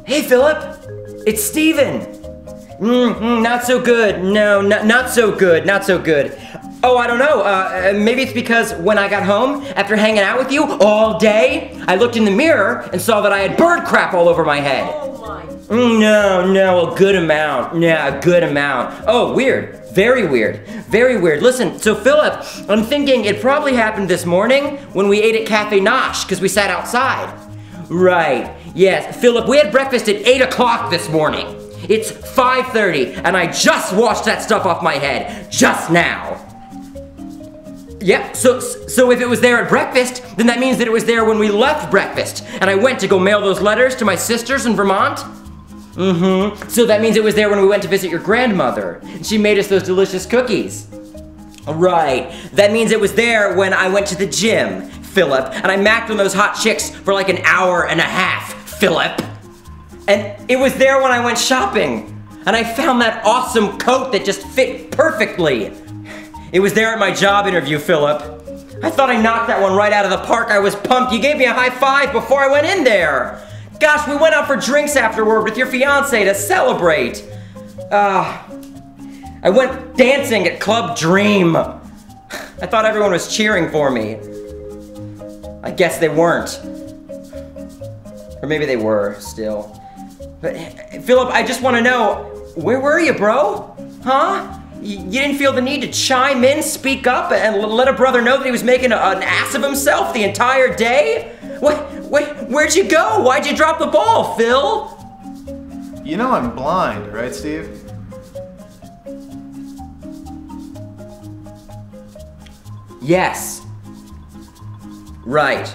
Hey, Philip. It's Steven. Not so good. No, not so good. Not so good. Oh, I don't know. Maybe it's because when I got home, after hanging out with you all day, I looked in the mirror and saw that I had bird crap all over my head. Oh my. No, a good amount. Yeah, a good amount. Oh, weird. Very weird. Very weird. Listen, so Philip, I'm thinking it probably happened this morning when we ate at Cafe Nosh because we sat outside. Right. Yes, Philip, we had breakfast at 8 o'clock this morning. It's 5:30, and I just washed that stuff off my head just now. Yeah, so if it was there at breakfast, then that means that it was there when we left breakfast, and I went to go mail those letters to my sisters in Vermont. So that means it was there when we went to visit your grandmother, and she made us those delicious cookies. Right, that means it was there when I went to the gym, Philip, and I macked on those hot chicks for like an hour and a half, Philip. And it was there when I went shopping, and I found that awesome coat that just fit perfectly. It was there at my job interview, Philip. I thought I knocked that one right out of the park. I was pumped. You gave me a high five before I went in there. Gosh, we went out for drinks afterward with your fiance to celebrate. I went dancing at Club Dream. I thought everyone was cheering for me. I guess they weren't. Or maybe they were still. But Philip, I just want to know, where were you, bro? Huh? You didn't feel the need to chime in, speak up, and let a brother know that he was making an ass of himself the entire day? Where'd you go? Why'd you drop the ball, Phil? You know I'm blind, right, Steve? Yes. Right.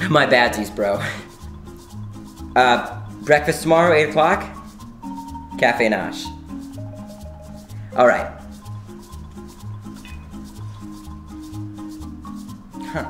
My badsies, bro. Breakfast tomorrow, 8 o'clock? Cafe Nosh. All right. Huh.